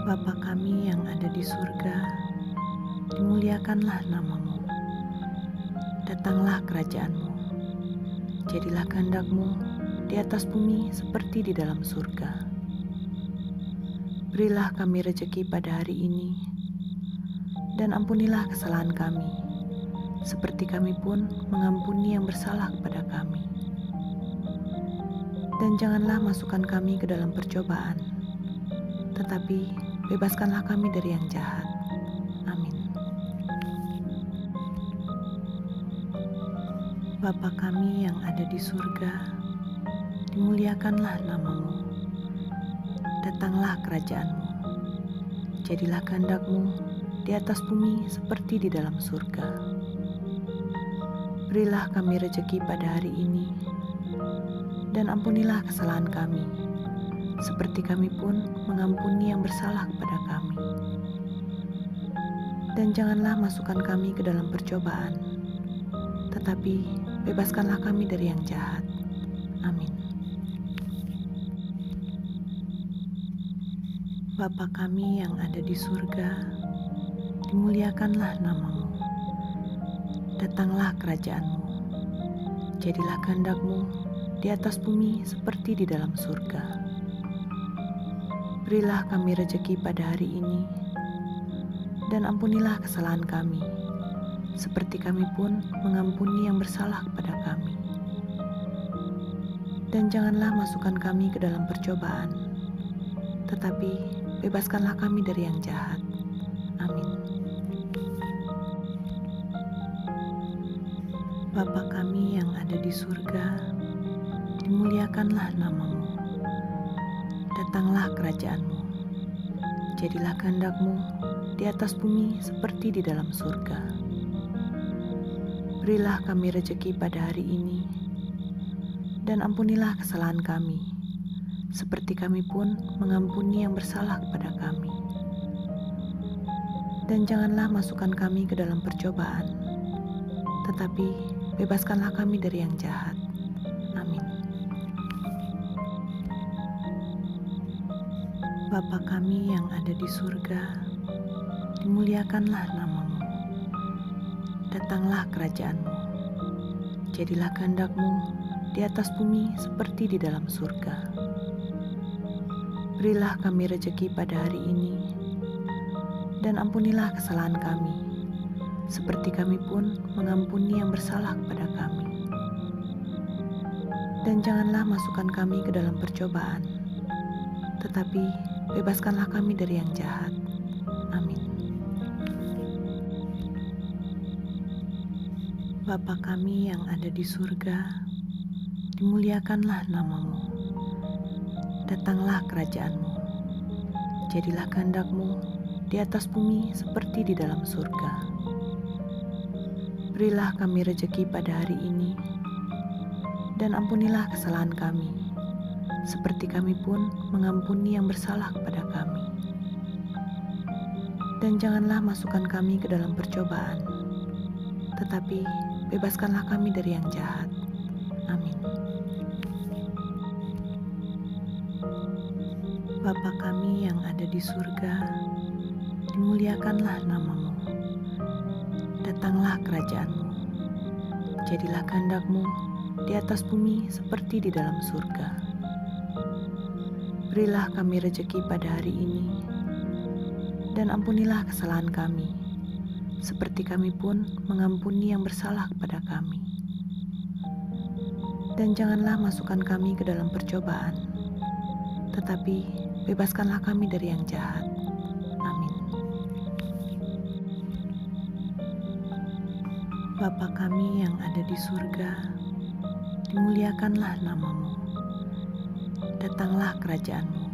Bapa kami yang ada di surga, dimuliakanlah namamu. Datanglah kerajaanmu. Jadilah kehendak-Mu di atas bumi seperti di dalam surga. Berilah kami rejeki pada hari ini, dan ampunilah kesalahan kami, seperti kami pun mengampuni yang bersalah kepada kami. Dan janganlah masukkan kami ke dalam percobaan, tetapi bebaskanlah kami dari yang jahat. Amin. Bapa kami yang ada di surga, dimuliakanlah namamu. Datanglah kerajaanmu. Jadilah kehendak-Mu di atas bumi seperti di dalam surga. Berilah kami rejeki pada hari ini, dan ampunilah kesalahan kami, seperti kami pun mengampuni yang bersalah kepada kami. Dan janganlah masukkan kami ke dalam percobaan, tetapi bebaskanlah kami dari yang jahat. Amin. Bapa kami yang ada di surga, dimuliakanlah namamu. Datanglah kerajaanmu. Jadilah kehendak-Mu di atas bumi seperti di dalam surga. Berilah kami rejeki pada hari ini, dan ampunilah kesalahan kami, seperti kami pun mengampuni yang bersalah kepada kami. Dan janganlah masukkan kami ke dalam percobaan, tetapi bebaskanlah kami dari yang jahat. Amin. Bapa kami yang ada di surga, dimuliakanlah namamu. Datanglah kerajaanmu. Jadilah kehendak-Mu di atas bumi seperti di dalam surga. Berilah kami rejeki pada hari ini, dan ampunilah kesalahan kami, seperti kami pun mengampuni yang bersalah kepada kami. Dan janganlah masukkan kami ke dalam percobaan, tetapi bebaskanlah kami dari yang jahat. Amin. Bapa kami yang ada di surga, dimuliakanlah namamu. Datanglah kerajaanmu. Jadilah kehendak-Mu di atas bumi seperti di dalam surga. Berilah kami rejeki pada hari ini, dan ampunilah kesalahan kami, seperti kami pun mengampuni yang bersalah kepada kami. Dan janganlah masukkan kami ke dalam percobaan, tetapi bebaskanlah kami dari yang jahat. Amin. Bapa kami yang ada di surga, dimuliakanlah namamu. Datanglah kerajaanmu. Jadilah kehendak-Mu di atas bumi seperti di dalam surga. Berilah kami rejeki pada hari ini, dan ampunilah kesalahan kami, seperti kami pun mengampuni yang bersalah kepada kami. Dan janganlah masukkan kami ke dalam percobaan, tetapi bebaskanlah kami dari yang jahat. Amin. Bapa kami yang ada di surga, dimuliakanlah namamu. Datanglah kerajaanmu. Jadilah kehendak-Mu di atas bumi seperti di dalam surga. Berilah kami rejeki pada hari ini, dan ampunilah kesalahan kami, seperti kami pun mengampuni yang bersalah kepada kami. Dan janganlah masukkan kami ke dalam percobaan, tetapi bebaskanlah kami dari yang jahat. Amin. Bapa kami yang ada di surga, dimuliakanlah nama-Mu. Datanglah kerajaan-Mu.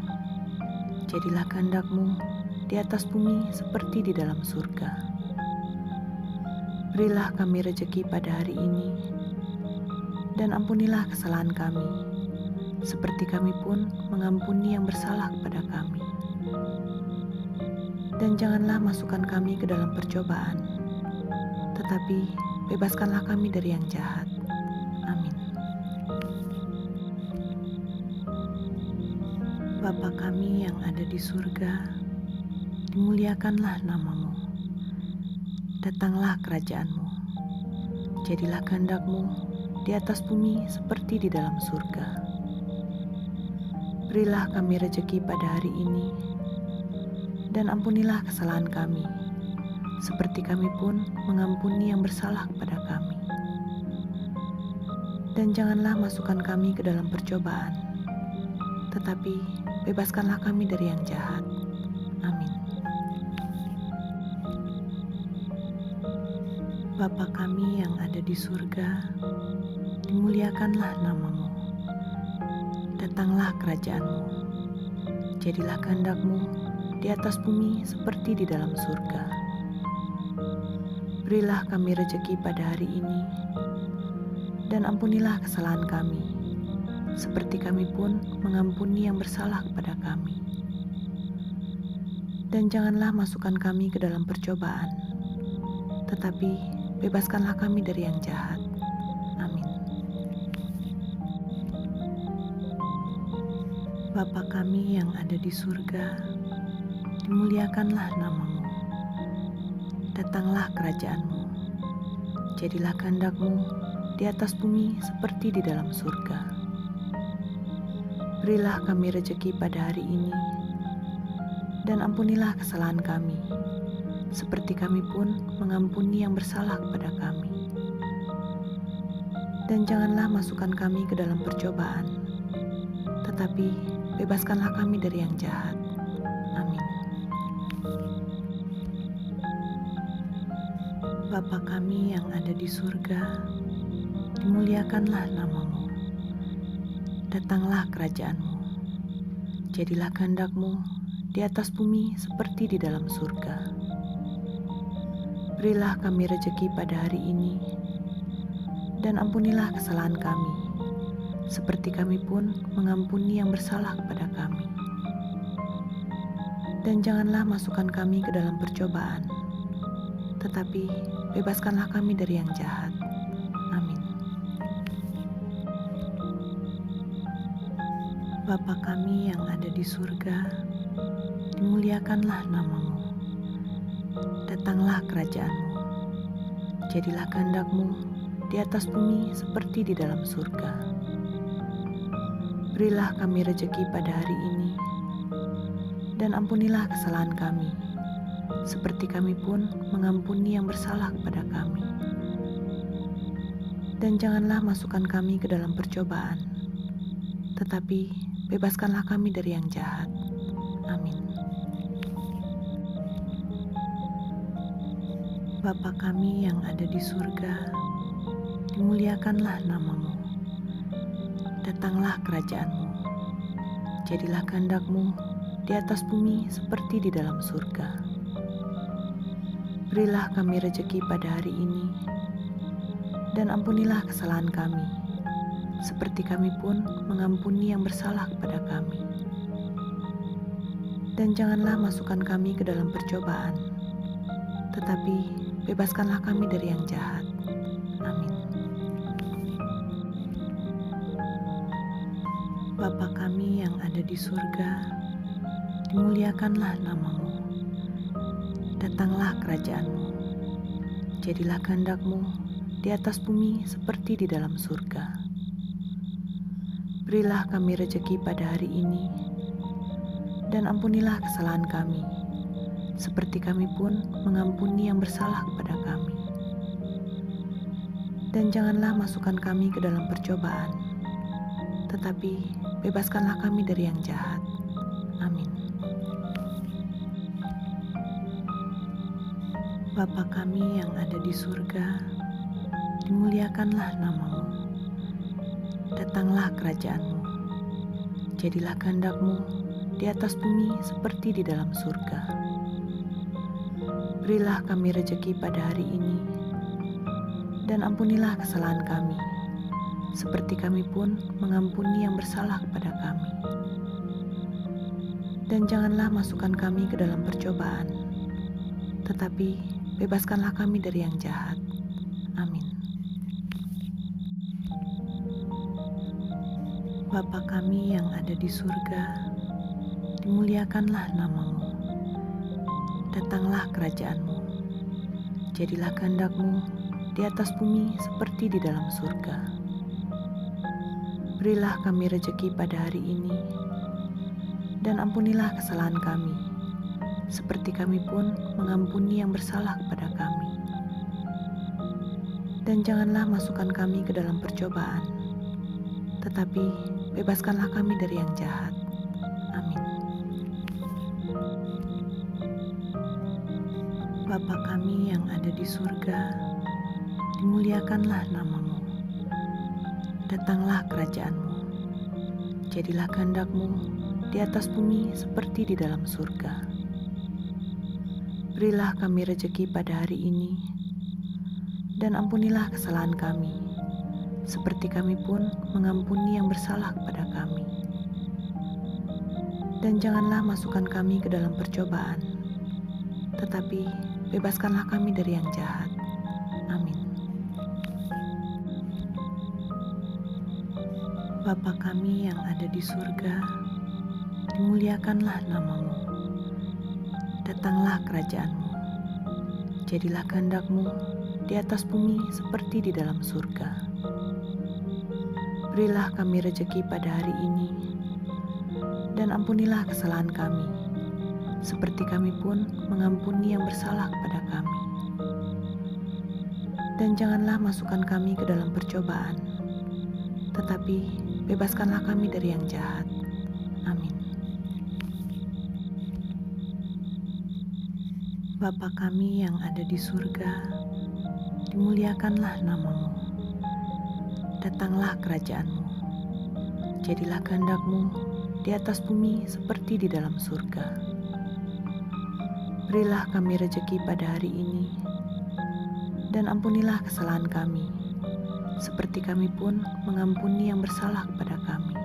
Jadilah kehendak-Mu di atas bumi seperti di dalam surga. Berilah kami rejeki pada hari ini, dan ampunilah kesalahan kami, seperti kami pun mengampuni yang bersalah kepada kami. Dan janganlah masukkan kami ke dalam percobaan, tetapi bebaskanlah kami dari yang jahat. Amin. Bapa kami yang ada di surga, dimuliakanlah nama-Mu. Datanglah kerajaan-Mu. Jadilah kehendak-Mu di atas bumi seperti di dalam surga. Berilah kami rejeki pada hari ini, dan ampunilah kesalahan kami, seperti kami pun mengampuni yang bersalah kepada kami. Dan janganlah masukkan kami ke dalam percobaan, tetapi bebaskanlah kami dari yang jahat. Amin. Bapa kami yang ada di surga, dimuliakanlah nama-Mu. Datanglah kerajaan-Mu. Jadilah kehendak-Mu di atas bumi seperti di dalam surga. Berilah kami rejeki pada hari ini, dan ampunilah kesalahan kami, seperti kami pun mengampuni yang bersalah kepada kami. Dan janganlah masukkan kami ke dalam percobaan, tetapi bebaskanlah kami dari yang jahat. Amin. Bapa kami yang ada di surga, dimuliakanlah nama-Mu. Datanglah kerajaan-Mu. Jadilah kehendak-Mu di atas bumi seperti di dalam surga. Berilah kami rejeki pada hari ini, dan ampunilah kesalahan kami, seperti kami pun mengampuni yang bersalah kepada kami. Dan janganlah masukkan kami ke dalam percobaan, tetapi bebaskanlah kami dari yang jahat. Amin. Bapa kami yang ada di surga, dimuliakanlah nama-Mu. Datanglah kerajaan-Mu. Jadilah kehendak-Mu di atas bumi seperti di dalam surga. Berilah kami rejeki pada hari ini, dan ampunilah kesalahan kami, seperti kami pun mengampuni yang bersalah kepada kami. Dan janganlah masukkan kami ke dalam percobaan, tetapi bebaskanlah kami dari yang jahat. Amin. Bapa kami yang ada di surga, dimuliakanlah nama-Mu. Datanglah kerajaan-Mu. Jadilah kehendak-Mu di atas bumi seperti di dalam surga. Berilah kami rejeki pada hari ini, dan ampunilah kesalahan kami, seperti kami pun mengampuni yang bersalah kepada kami. Dan janganlah masukkan kami ke dalam percobaan, tetapi bebaskanlah kami dari yang jahat. Amin. Bapa kami yang ada di surga, dimuliakanlah nama-Mu. Datanglah kerajaan-Mu. Jadilah kehendak-Mu di atas bumi seperti di dalam surga. Berilah kami rejeki pada hari ini, dan ampunilah kesalahan kami, seperti kami pun mengampuni yang bersalah kepada kami. Dan janganlah masukkan kami ke dalam percobaan, tetapi bebaskanlah kami dari yang jahat. Amin. Bapa kami yang ada di surga, dimuliakanlah nama-Mu. Datanglah kerajaan-Mu. Jadilah kehendak-Mu di atas bumi seperti di dalam surga. Berilah kami rejeki pada hari ini, dan ampunilah kesalahan kami, seperti kami pun mengampuni yang bersalah kepada kami. Dan janganlah masukkan kami ke dalam percobaan, tetapi bebaskanlah kami dari yang jahat. Amin. Bapa kami yang ada di surga, dimuliakanlah nama-Mu. Datanglah kerajaan-Mu. Jadilah kehendak-Mu di atas bumi seperti di dalam surga. Berilah kami rejeki pada hari ini, dan ampunilah kesalahan kami, seperti kami pun mengampuni yang bersalah kepada kami. Dan janganlah masukkan kami ke dalam percobaan, tetapi bebaskanlah kami dari yang jahat. Amin. Bapa kami yang ada di surga, dimuliakanlah nama-Mu. Datanglah kerajaan-Mu. Jadilah kehendak-Mu di atas bumi seperti di dalam surga. Berilah kami rejeki pada hari ini, dan ampunilah kesalahan kami, seperti kami pun mengampuni yang bersalah kepada kami. Dan janganlah masukkan kami ke dalam percobaan, tetapi bebaskanlah kami dari yang jahat. Amin. Bapa kami yang ada di surga, dimuliakanlah nama-Mu. Datanglah kerajaan-Mu. Jadilah kehendak-Mu di atas bumi seperti di dalam surga. Berilah kami rejeki pada hari ini, dan ampunilah kesalahan kami, seperti kami pun mengampuni yang bersalah kepada kami. Dan janganlah masukkan kami ke dalam percobaan, tetapi bebaskanlah kami dari yang jahat. Amin. Bapa kami yang ada di surga, dimuliakanlah nama-Mu. Datanglah kerajaan-Mu. Jadilah kehendak-Mu di atas bumi seperti di dalam surga. Berilah kami rejeki pada hari ini, dan ampunilah kesalahan kami, seperti kami pun mengampuni yang bersalah kepada kami. Dan janganlah masukkan kami ke dalam percobaan, tetapi bebaskanlah kami dari yang jahat. Amin. Bapa kami yang ada di surga, dimuliakanlah nama-Mu. Datanglah kerajaan-Mu. Jadilah kehendak-Mu di atas bumi seperti di dalam surga. Berilah kami rejeki pada hari ini, dan ampunilah kesalahan kami, seperti kami pun mengampuni yang bersalah kepada kami.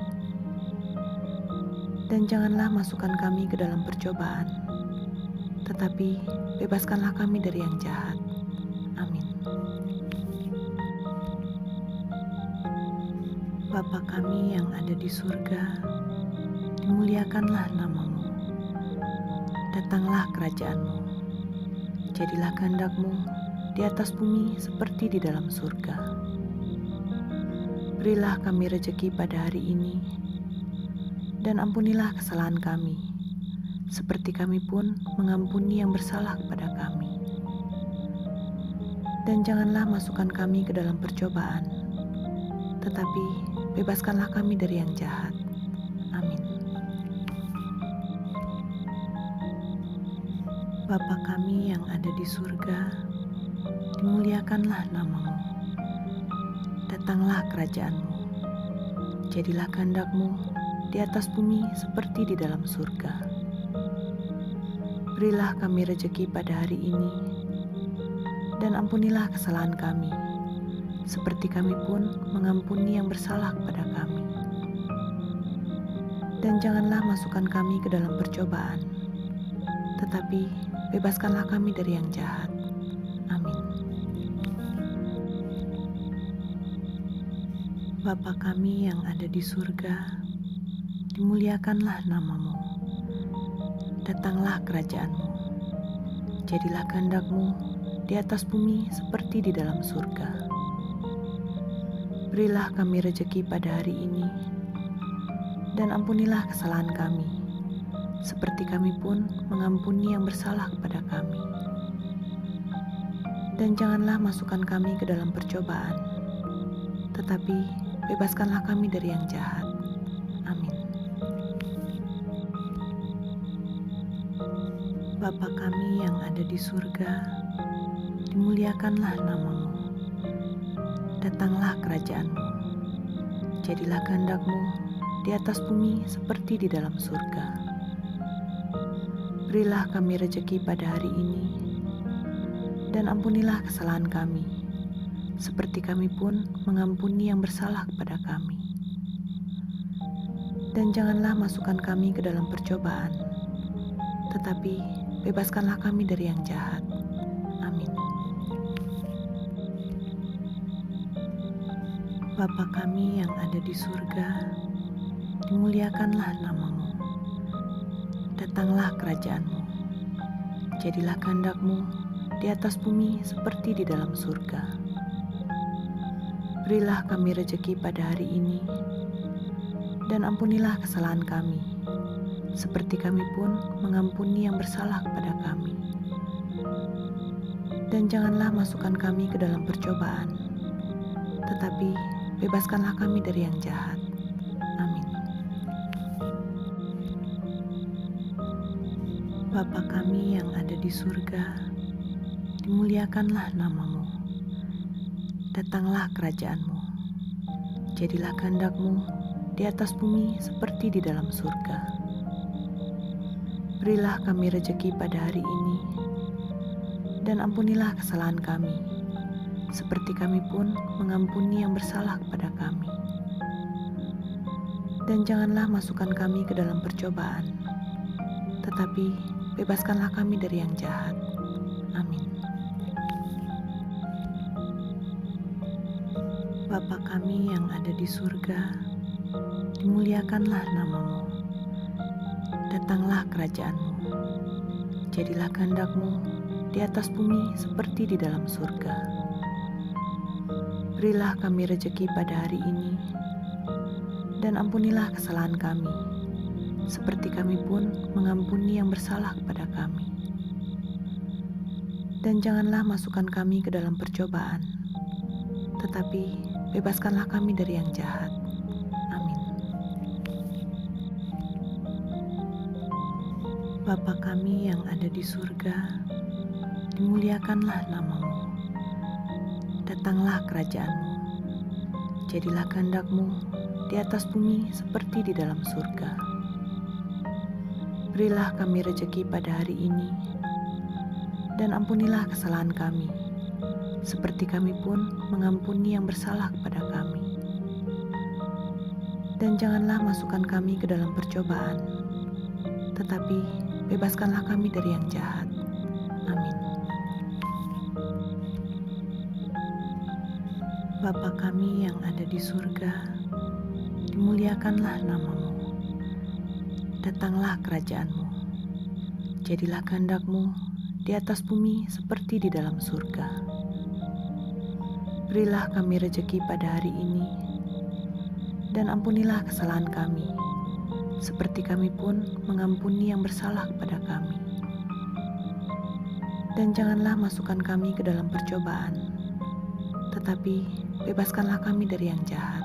Dan janganlah masukkan kami ke dalam percobaan, tetapi bebaskanlah kami dari yang jahat. Amin. Bapa kami yang ada di surga, dimuliakanlah nama-Mu. Datanglah kerajaan-Mu. Jadilah kehendak-Mu di atas bumi seperti di dalam surga. Berilah kami rejeki pada hari ini, dan ampunilah kesalahan kami, seperti kami pun mengampuni yang bersalah kepada kami. Dan janganlah masukkan kami ke dalam percobaan, tetapi bebaskanlah kami dari yang jahat. Amin. Bapa kami yang ada di surga, dimuliakanlah nama-Mu. Datanglah kerajaan-Mu. Jadilah kehendak-Mu di atas bumi seperti di dalam surga. Berilah kami rejeki pada hari ini, dan ampunilah kesalahan kami, seperti kami pun mengampuni yang bersalah kepada kami. Dan janganlah masukkan kami ke dalam percobaan, tetapi bebaskanlah kami dari yang jahat. Amin. Bapa kami yang ada di surga, dimuliakanlah nama-Mu. Datanglah kerajaan-Mu. Jadilah kehendak-Mu di atas bumi seperti di dalam surga. Berilah kami rejeki pada hari ini, dan ampunilah kesalahan kami, seperti kami pun mengampuni yang bersalah kepada kami. Dan janganlah masukkan kami ke dalam percobaan, tetapi bebaskanlah kami dari yang jahat. Amin. Bapa kami yang ada di surga, dimuliakanlah nama-Mu. Datanglah kerajaan-Mu. Jadilah kehendak-Mu di atas bumi seperti di dalam surga. Berilah kami rejeki pada hari ini, dan ampunilah kesalahan kami, seperti kami pun mengampuni yang bersalah kepada kami. Dan janganlah masukkan kami ke dalam percobaan, tetapi bebaskanlah kami dari yang jahat. Amin. Bapa kami yang ada di surga, dimuliakanlah nama-Mu. Datanglah kerajaan-Mu. Jadilah kehendak-Mu di atas bumi seperti di dalam surga. Berilah kami rejeki pada hari ini, dan ampunilah kesalahan kami, seperti kami pun mengampuni yang bersalah kepada kami. Dan janganlah masukkan kami ke dalam percobaan, tetapi bebaskanlah kami dari yang jahat. Amin. Bapa kami yang ada di surga, dimuliakanlah nama-Mu. Datanglah kerajaan-Mu. Jadilah kehendak-Mu di atas bumi seperti di dalam surga. Berilah kami rejeki pada hari ini, dan ampunilah kesalahan kami, seperti kami pun mengampuni yang bersalah kepada kami. Dan janganlah masukkan kami ke dalam percobaan, tetapi bebaskanlah kami dari yang jahat. Amin. Bapa kami yang ada di surga, dimuliakanlah nama-Mu. Datanglah kerajaan-Mu. Jadilah kehendak-Mu di atas bumi seperti di dalam surga. Berilah kami rejeki pada hari ini, dan ampunilah kesalahan kami, seperti kami pun mengampuni yang bersalah kepada kami. Dan janganlah masukkan kami ke dalam percobaan, tetapi bebaskanlah kami dari yang jahat. Amin. Bapa kami yang ada di surga, dimuliakanlah nama-Mu. Datanglah kerajaan-Mu. Jadilah kehendak-Mu di atas bumi seperti di dalam surga. Berilah kami rejeki pada hari ini, dan ampunilah kesalahan kami, seperti kami pun mengampuni yang bersalah kepada kami. Dan janganlah masukkan kami ke dalam percobaan, tetapi bebaskanlah kami dari yang jahat. Amin. Bapa kami yang ada di surga, dimuliakanlah nama-Mu. Datanglah kerajaan-Mu. Jadilah kehendak-Mu di atas bumi seperti di dalam surga. Berilah kami rejeki pada hari ini, dan ampunilah kesalahan kami, seperti kami pun mengampuni yang bersalah kepada kami. Dan janganlah masukkan kami ke dalam percobaan, tetapi bebaskanlah kami dari yang jahat.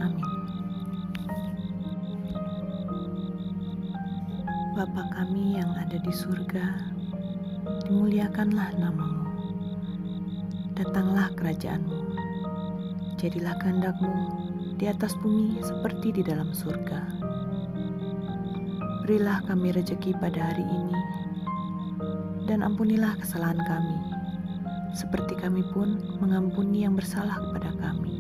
Amin. Bapa kami yang ada di surga, dimuliakanlah nama-Mu. Datanglah kerajaan-Mu. Jadilah kehendak-Mu di atas bumi seperti di dalam surga. Berilah kami rejeki pada hari ini, dan ampunilah kesalahan kami, seperti kami pun mengampuni yang bersalah kepada kami.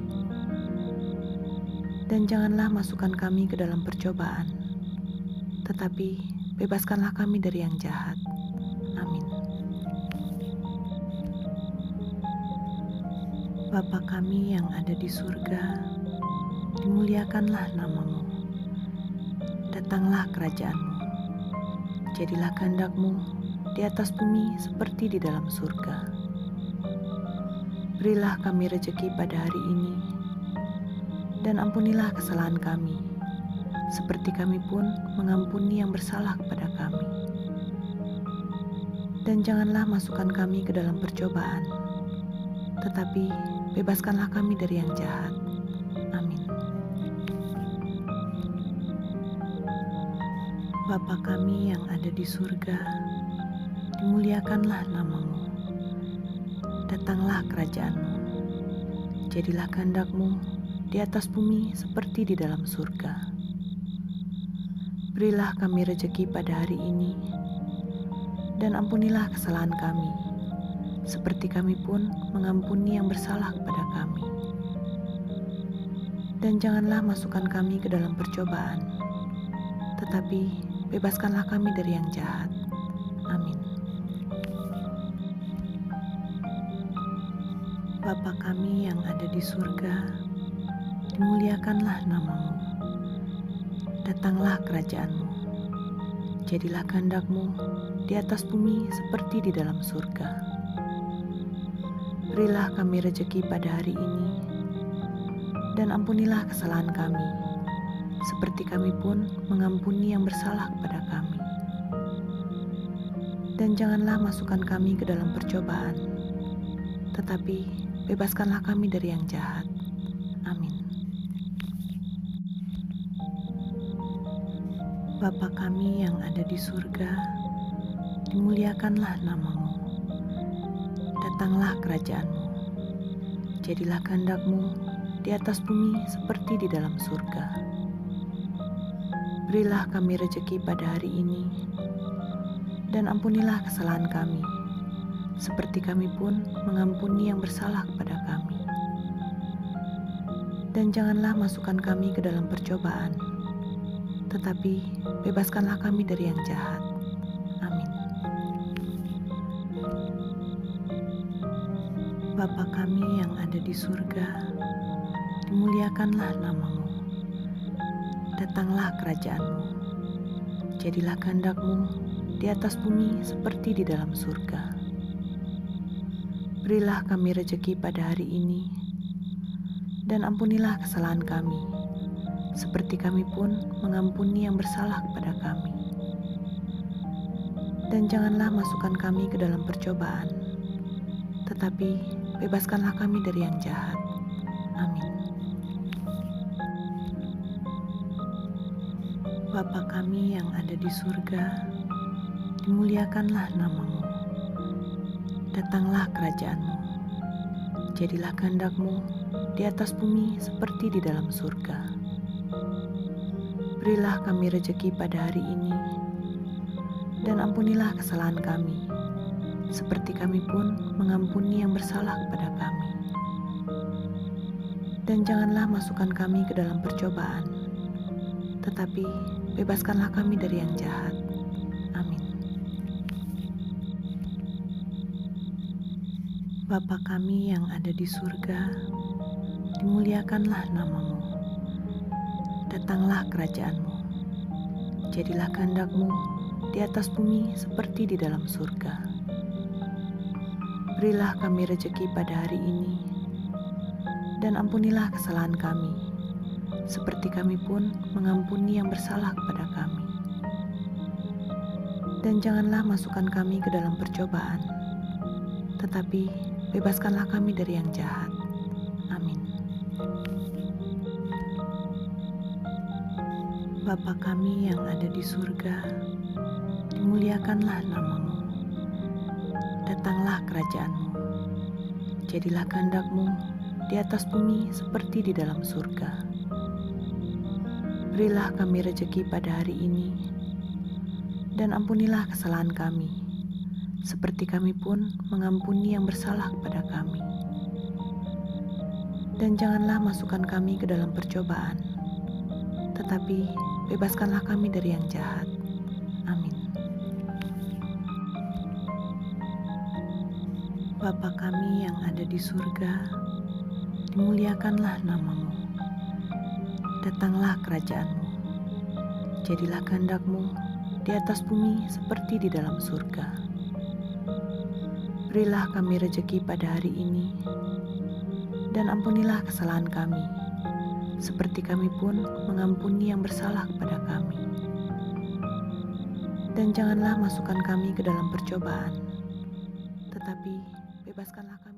Dan janganlah masukkan kami ke dalam percobaan, tetapi bebaskanlah kami dari yang jahat. Amin. Bapa kami yang ada di surga, dimuliakanlah nama-Mu. Datanglah kerajaan-Mu. Jadilah kehendak-Mu di atas bumi seperti di dalam surga. Berilah kami rejeki pada hari ini, dan ampunilah kesalahan kami, seperti kami pun mengampuni yang bersalah kepada kami. Dan janganlah masukkan kami ke dalam percobaan, tetapi bebaskanlah kami dari yang jahat. Amin. Bapa kami yang ada di surga, dimuliakanlah namamu. Datanglah kerajaan-Mu. Jadilah kehendak-Mu di atas bumi seperti di dalam surga. Berilah kami rejeki pada hari ini, dan ampunilah kesalahan kami, seperti kami pun mengampuni yang bersalah kepada kami. Dan janganlah masukkan kami ke dalam percobaan, tetapi bebaskanlah kami dari yang jahat. Amin. Bapa kami yang ada di surga, dimuliakanlah namamu. Datanglah kerajaan-Mu. Jadilah kehendak-Mu di atas bumi seperti di dalam surga. Berilah kami rejeki pada hari ini, dan ampunilah kesalahan kami, seperti kami pun mengampuni yang bersalah kepada kami. Dan janganlah masukkan kami ke dalam percobaan, tetapi bebaskanlah kami dari yang jahat. Amin. Bapa kami yang ada di surga, dimuliakanlah namamu. Datanglah kerajaan-Mu. Jadilah kehendak-Mu di atas bumi seperti di dalam surga. Berilah kami rejeki pada hari ini, dan ampunilah kesalahan kami, seperti kami pun mengampuni yang bersalah kepada kami. Dan janganlah masukkan kami ke dalam percobaan, tetapi bebaskanlah kami dari yang jahat. Amin. Bapa kami yang ada di surga, dimuliakanlah namamu. Datanglah kerajaan-Mu. Jadilah kehendak-Mu di atas bumi seperti di dalam surga. Berilah kami rejeki pada hari ini, dan ampunilah kesalahan kami, seperti kami pun mengampuni yang bersalah kepada kami. Dan janganlah masukkan kami ke dalam percobaan, tetapi bebaskanlah kami dari yang jahat. Amin. Bapa kami yang ada di surga, dimuliakanlah namamu. Datanglah kerajaan-Mu. Jadilah kehendak-Mu di atas bumi seperti di dalam surga. Berilah kami rejeki pada hari ini, dan ampunilah kesalahan kami, seperti kami pun mengampuni yang bersalah kepada kami. Dan janganlah masukkan kami ke dalam percobaan, tetapi bebaskanlah kami dari yang jahat. Amin. Bapa kami yang ada di surga, dimuliakanlah namamu. Datanglah kerajaan-Mu. Jadilah kehendak-Mu di atas bumi seperti di dalam surga. Berilah kami rejeki pada hari ini, dan ampunilah kesalahan kami, seperti kami pun mengampuni yang bersalah kepada kami. Dan janganlah masukkan kami ke dalam percobaan, tetapi bebaskanlah kami dari yang jahat. Amin. Bapa kami yang ada di surga, dimuliakanlah namamu. Datanglah kerajaan-Mu. Jadilah kehendak-Mu di atas bumi seperti di dalam surga. Berilah kami rejeki pada hari ini, dan ampunilah kesalahan kami, seperti kami pun mengampuni yang bersalah kepada kami. Dan janganlah masukkan kami ke dalam percobaan, tetapi bebaskanlah kami dari yang jahat. Amin. Bapa kami yang ada di surga, dimuliakanlah namamu. Datanglah kerajaan-Mu. Jadilah kehendak-Mu di atas bumi seperti di dalam surga. Berilah kami rejeki pada hari ini, dan ampunilah kesalahan kami, seperti kami pun mengampuni yang bersalah kepada kami. Dan janganlah masukkan kami ke dalam percobaan, tetapi bebaskanlah kami